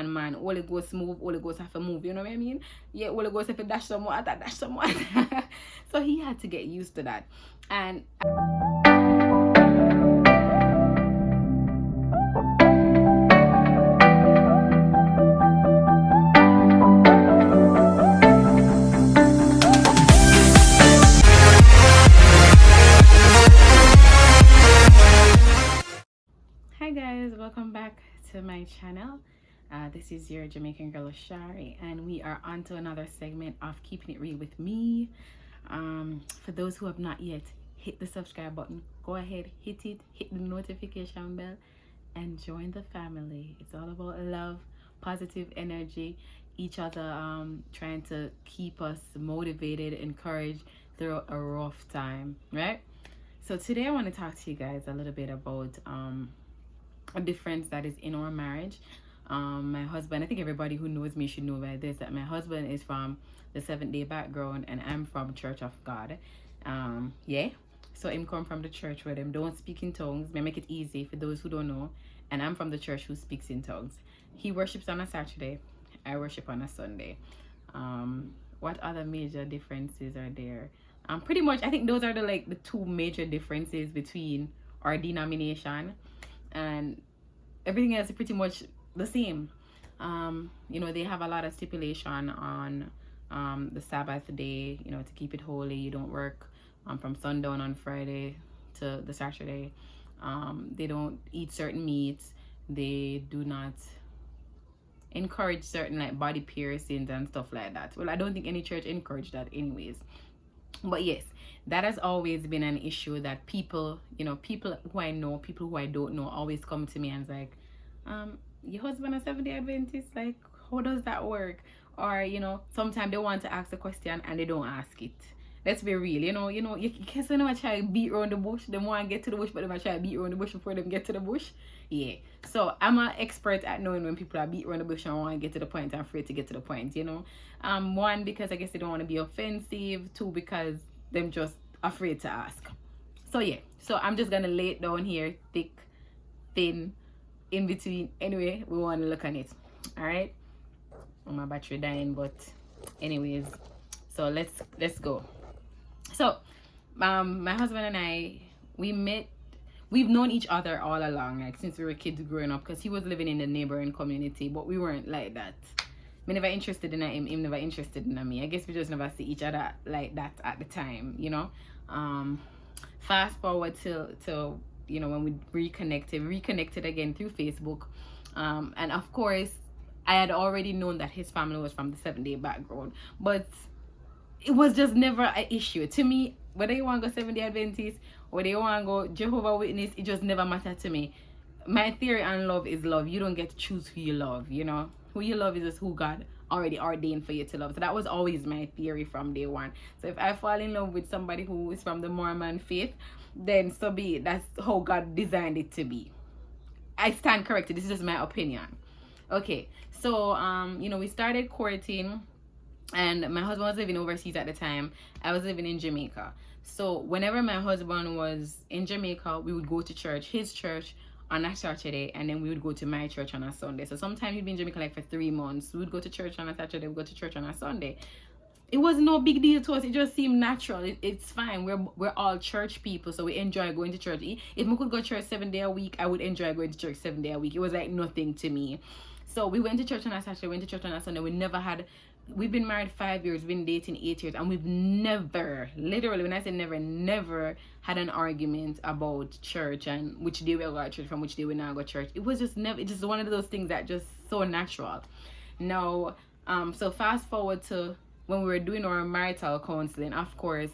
man. Holy Ghost move, Holy Ghost have to move, you know what I mean? Yeah, Holy Ghost have to dash some water, dash some water. So he had to get used to that. And hi guys, welcome back to my channel. This is your Jamaican girl Shari, and we are on to another segment of Keeping It Real with me. For those who have not yet hit the subscribe button, go ahead, hit it, hit the notification bell, and join the family. It's all about love, positive energy, each other trying to keep us motivated, encouraged through a rough time, right? So today I want to talk to you guys a little bit about a difference that is in our marriage. My husband, I think everybody who knows me should know about this, that my husband is from the Seventh-day background and I'm from Church of God. Yeah, so him come from the church where them don't speak in tongues. May make it easy for those who don't know. And I'm from the church who speaks in tongues. He worships on a Saturday, I worship on a Sunday. What other major differences are there? Pretty much I think those are the two major differences between our denomination, and everything else is pretty much the same. You know, they have a lot of stipulation on the Sabbath day, you know, to keep it holy. You don't work from sundown on Friday to the Saturday. They don't eat certain meats. They do not encourage certain like body piercings and stuff like that. Well, I don't think any church encouraged that anyways. But yes, that has always been an issue that people, you know, people who I know, people who I don't know, always come to me and it's like, your husband a Seventh-day Adventist? Like, how does that work? Or, you know, sometimes they want to ask a question and they don't ask it. Let's be real, you guess when I try to beat around the bush, they want to get to the bush, but they might try to beat around the bush before them get to the bush. Yeah. So I'm an expert at knowing when people are beat around the bush and want to get to the point and afraid to get to the point, you know. One, because I guess they don't want to be offensive. Two, because them just afraid to ask. So yeah. So I'm just gonna lay it down here, thick, thin, in between. Anyway, we want to look at it. Alright. My battery dying, but anyways. So let's go. So, my husband and I, we've known each other all along, like since we were kids growing up, because he was living in the neighboring community, but we weren't like that. Me never interested in him never interested in me. I guess we just never see each other like that at the time, you know. Fast forward to you know, when we reconnected again through Facebook, and of course, I had already known that his family was from the Seventh-day background, but it was just never an issue to me. Whether you want to go Seventh-day Adventist, whether you want to go Jehovah's Witness, it just never mattered to me. My theory on love is love. You don't get to choose who you love, you know. Who you love is just who God already ordained for you to love. So that was always my theory from day one. So if I fall in love with somebody who is from the Mormon faith, then so be it. That's how God designed it to be. I stand corrected. This is just my opinion. Okay, so you know, we started courting. And my husband was living overseas at the time. I was living in Jamaica. So whenever my husband was in Jamaica, we would go to church, his church, on a Saturday, and then we would go to my church on a Sunday. So sometimes he'd be in Jamaica like for 3 months. We would go to church on a Saturday, we'd go to church on a Sunday. It was no big deal to us. It just seemed natural. It's fine. We're all church people, so we enjoy going to church. If we could go to church 7 days a week, I would enjoy going to church 7 days a week. It was like nothing to me. So we went to church on a Saturday, went to church on a Sunday. We've been married 5 years, been dating 8 years, and we've never, literally, when I say never had an argument about church and which day we go to church from which day we not go to church. It was just never, it's just one of those things that just so natural. Now, so fast forward to when we were doing our marital counseling. Of course,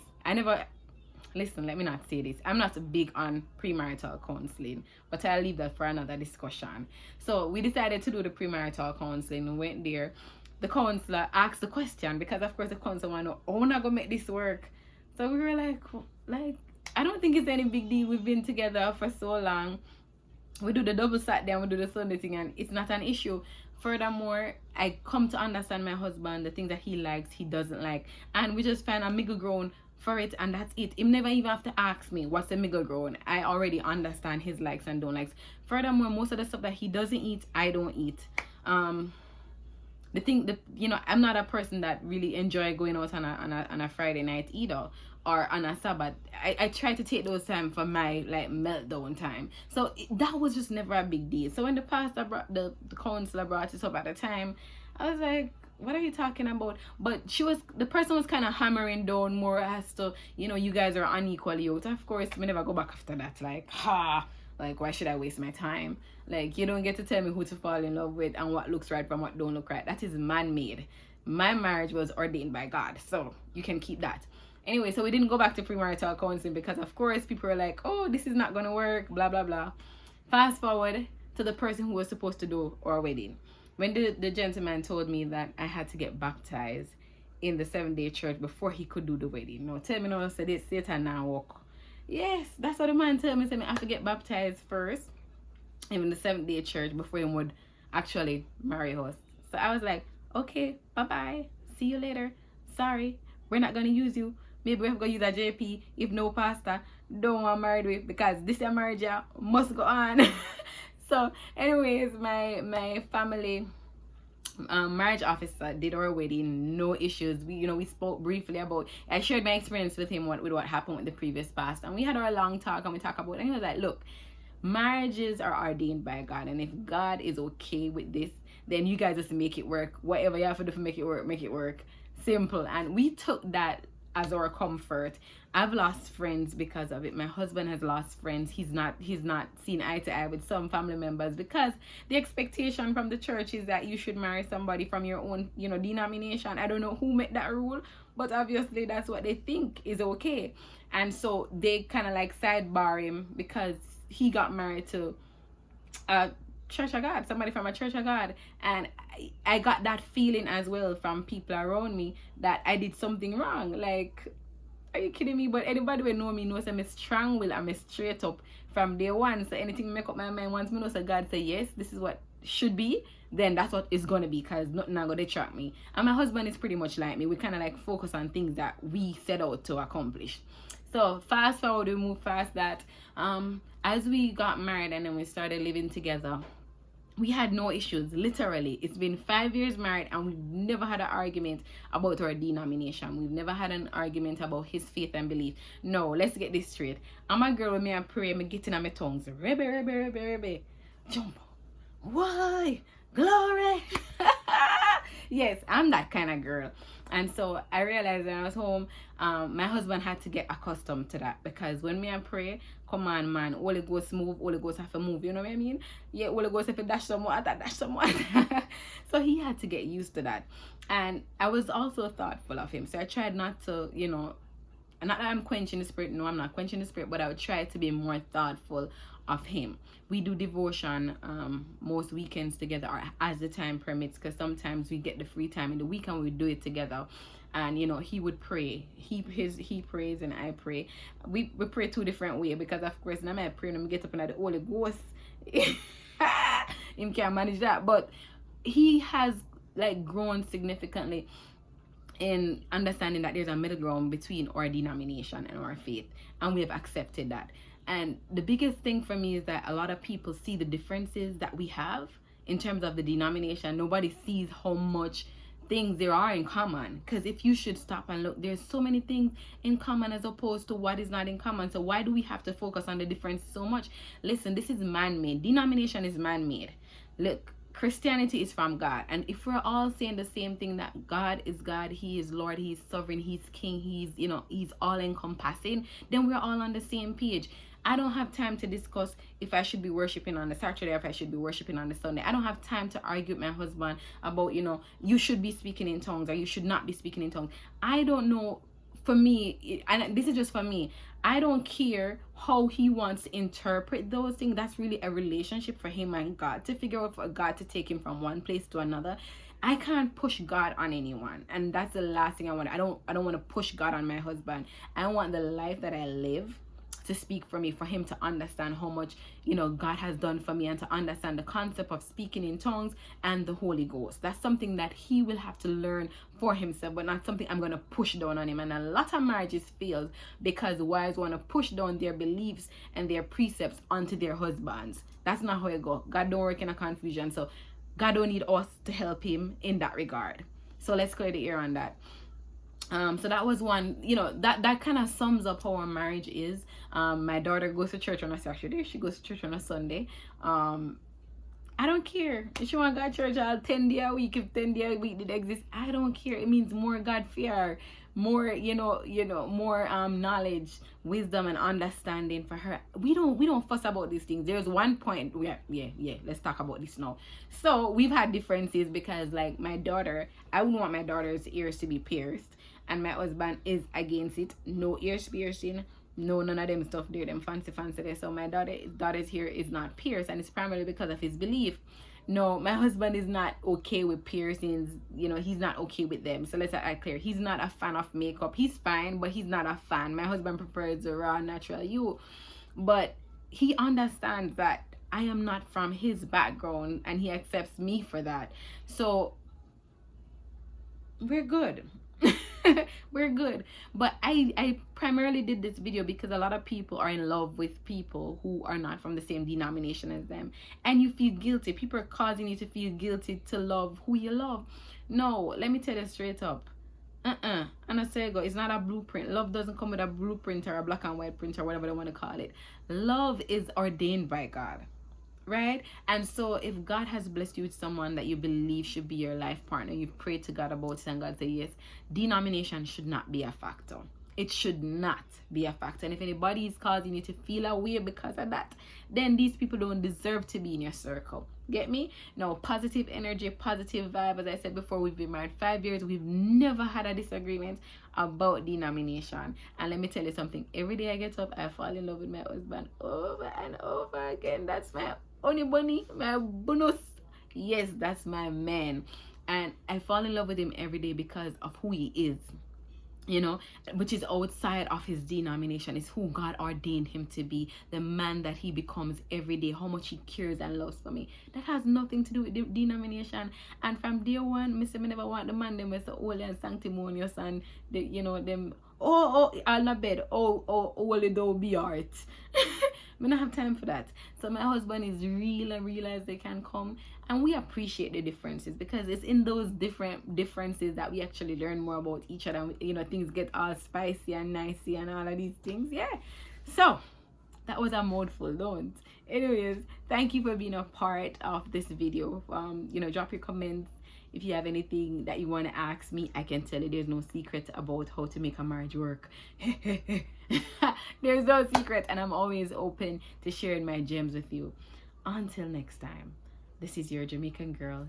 listen, let me not say this. I'm not big on premarital counseling, but I'll leave that for another discussion. So we decided to do the premarital counseling. We went there. The counselor asked the question because, of course, the counselor want to know, how am I gonna make this work? So we were like, I don't think it's any big deal. We've been together for so long. We do the double Saturday and we do the Sunday thing, and it's not an issue. Furthermore, I come to understand my husband, the things that he likes, he doesn't like, and we just find a middle ground for it, and that's it. He never even have to ask me what's the middle ground. I already understand his likes and don't likes. Furthermore, most of the stuff that he doesn't eat, I don't eat. the thing, I'm not a person that really enjoy going out on a Friday night either, or on a Sabbath. I try to take those time for my like meltdown time. So that was just never a big deal. So when the pastor brought the counselor brought this up at the time, I was like, what are you talking about? But the person was kind of hammering down more as to, you guys are unequally yoked. Of course, we never go back after that. Like, why should I waste my time? Like, you don't get to tell me who to fall in love with and what looks right from what don't look right. That is man-made. My marriage was ordained by God, so you can keep that. Anyway, so we didn't go back to premarital counseling because, of course, people were like, oh, this is not going to work, blah, blah, blah. Fast forward to the person who was supposed to do our wedding. When the gentleman told me that I had to get baptized in the 7-day church before he could do the wedding. No, tell me no, said it, Satan now walk. Yes, that's what the man told me. Said I have to get baptized first in the 7-day church before he would actually marry us. So I was like, okay, bye-bye. See you later. Sorry, we're not going to use you. Maybe we have to use a JP if no pastor don't want married with, because this year marriage must go on. So anyways, my family marriage officer did our wedding, no issues. We spoke briefly about, I shared my experience with him with what happened with the previous pastor, and we had our long talk, and we talked about it, and he was like, look, marriages are ordained by God, and if God is okay with this, then you guys just make it work. Whatever you have to do to make it work, make it work. Simple. And we took that as our comfort. I've lost friends because of it. My husband has lost friends. He's not seen eye to eye with some family members because the expectation from the church is that you should marry somebody from your own, denomination. I don't know who made that rule, but obviously that's what they think is okay. And so they kind of like sidebar him because he got married to a Church of God, somebody from a Church of God. And I got that feeling as well from people around me that I did something wrong. Like, are you kidding me? But anybody who know me knows I'm a strong will, I'm a straight up from day one. So anything make up my mind, once me know so God say yes, this is what should be, then that's what it's gonna be, because nothing not gonna detract me. And my husband is pretty much like me. We kind of like focus on things that we set out to accomplish. So fast forward, we move past that. As we got married and then we started living together, we had no issues. Literally, it's been 5 years married and we've never had an argument about our denomination. We've never had an argument about his faith and belief. No, let's get this straight. I'm a girl with me and pray, me getting on my tongues. Rebe, rebe, rebe, rebe. Jump. Why? Glory. Yes, I'm that kind of girl. And so I realized when I was home, my husband had to get accustomed to that, because when me and pray, come on, man, Holy Ghost move, Holy Ghost have to move, you know what I mean? Yeah, Holy Ghost have to dash some water, dash some water. So he had to get used to that. And I was also thoughtful of him. So I tried not to, not that I'm quenching the spirit. No, I'm not quenching the spirit, but I would try to be more thoughtful of him. We do devotion most weekends together, or as the time permits, because sometimes we get the free time in the weekend, we do it together. And he would pray. He prays and I pray. We pray two different ways, because of course now I pray and I get up and the Holy Ghost him can't manage that. But he has like grown significantly in understanding that there's a middle ground between our denomination and our faith, and we have accepted that. And the biggest thing for me is that a lot of people see the differences that we have in terms of the denomination. Nobody sees how much things there are in common, because if you should stop and look, there's so many things in common as opposed to what is not in common. So why do we have to focus on the difference so much? Listen, this is man-made. Denomination is man-made. Look, Christianity is from God, and if we're all saying the same thing, that God is God, he is Lord, he's sovereign, he's king, he's all encompassing, then we're all on the same page. I don't have time to discuss if I should be worshiping on the Saturday or if I should be worshiping on the Sunday. I don't have time to argue with my husband about, you should be speaking in tongues or you should not be speaking in tongues. I don't know. For me, and this is just for me, I don't care how he wants to interpret those things. That's really a relationship for him and God, to figure out for God to take him from one place to another. I can't push God on anyone, and that's the last thing I want. I don't want to push God on my husband. I want the life that I live to speak for me, for him to understand how much God has done for me, and to understand the concept of speaking in tongues and the Holy Ghost. That's something that he will have to learn for himself, but not something I'm going to push down on him. And a lot of marriages fail because wives want to push down their beliefs and their precepts onto their husbands. That's not how it goes. God don't work in a confusion. So God don't need us to help him in that regard. So let's clear the air on that. So that was one, that kind of sums up how our marriage is. My daughter goes to church on a Saturday, she goes to church on a Sunday. I don't care if she want to go to church all 10 days a week. If 10 days a week did exist, I don't care. It means more God fear, more more knowledge, wisdom, and understanding for her. We don't fuss about these things. There's one point where let's talk about this now. So we've had differences because, like, my daughter, I wouldn't want my daughter's ears to be pierced, and my husband is against it. No ears piercing. No, none of them stuff there, them fancy there. So my daughter's here is not pierced, and it's primarily because of his belief. No, my husband is not okay with piercings. He's not okay with them. So let's get clear. He's not a fan of makeup. He's fine, but he's not a fan. My husband prefers the raw, natural you. But he understands that I am not from his background, and he accepts me for that. So we're good. We're good. But I primarily did this video because a lot of people are in love with people who are not from the same denomination as them, and you feel guilty. People are causing you to feel guilty to love who you love. No, let me tell you straight up. And I say, it's not a blueprint. Love doesn't come with a blueprint or a black and white print or whatever they want to call it. Love is ordained by God. Right? And so if God has blessed you with someone that you believe should be your life partner, you've prayed to God about it and God said yes, denomination should not be a factor. It should not be a factor. And if anybody is causing you to feel away because of that, then these people don't deserve to be in your circle. Get me? No, positive energy, positive vibe. As I said before, we've been married 5 years. We've never had a disagreement about denomination. And let me tell you something. Every day I get up, I fall in love with my husband over and over again. That's my honey bunny, my bonus. Yes, that's my man. And I fall in love with him every day because of who he is. Which is outside of his denomination. Is who God ordained him to be, the man that he becomes every day, how much he cares and loves for me. That has nothing to do with the denomination. And from day one, me never want the man them with the holy and sanctimonious and them on a bed, holy thou be art. We don't have time for that. So my husband is real and real as they can come, and we appreciate the differences because it's in those different differences that we actually learn more about each other. Things get all spicy and nicey and all of these things. Yeah. So that was a mouthful, don't. Anyways, thank you for being a part of this video. Drop your comments. If you have anything that you want to ask me, I can tell you there's no secret about how to make a marriage work. There's no secret, and I'm always open to sharing my gems with you. Until next time, this is your Jamaican girl,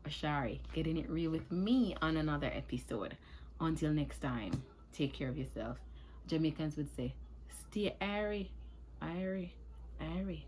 Ashari, getting it real with me on another episode. Until next time, take care of yourself. Jamaicans would say, stay airy, airy, airy.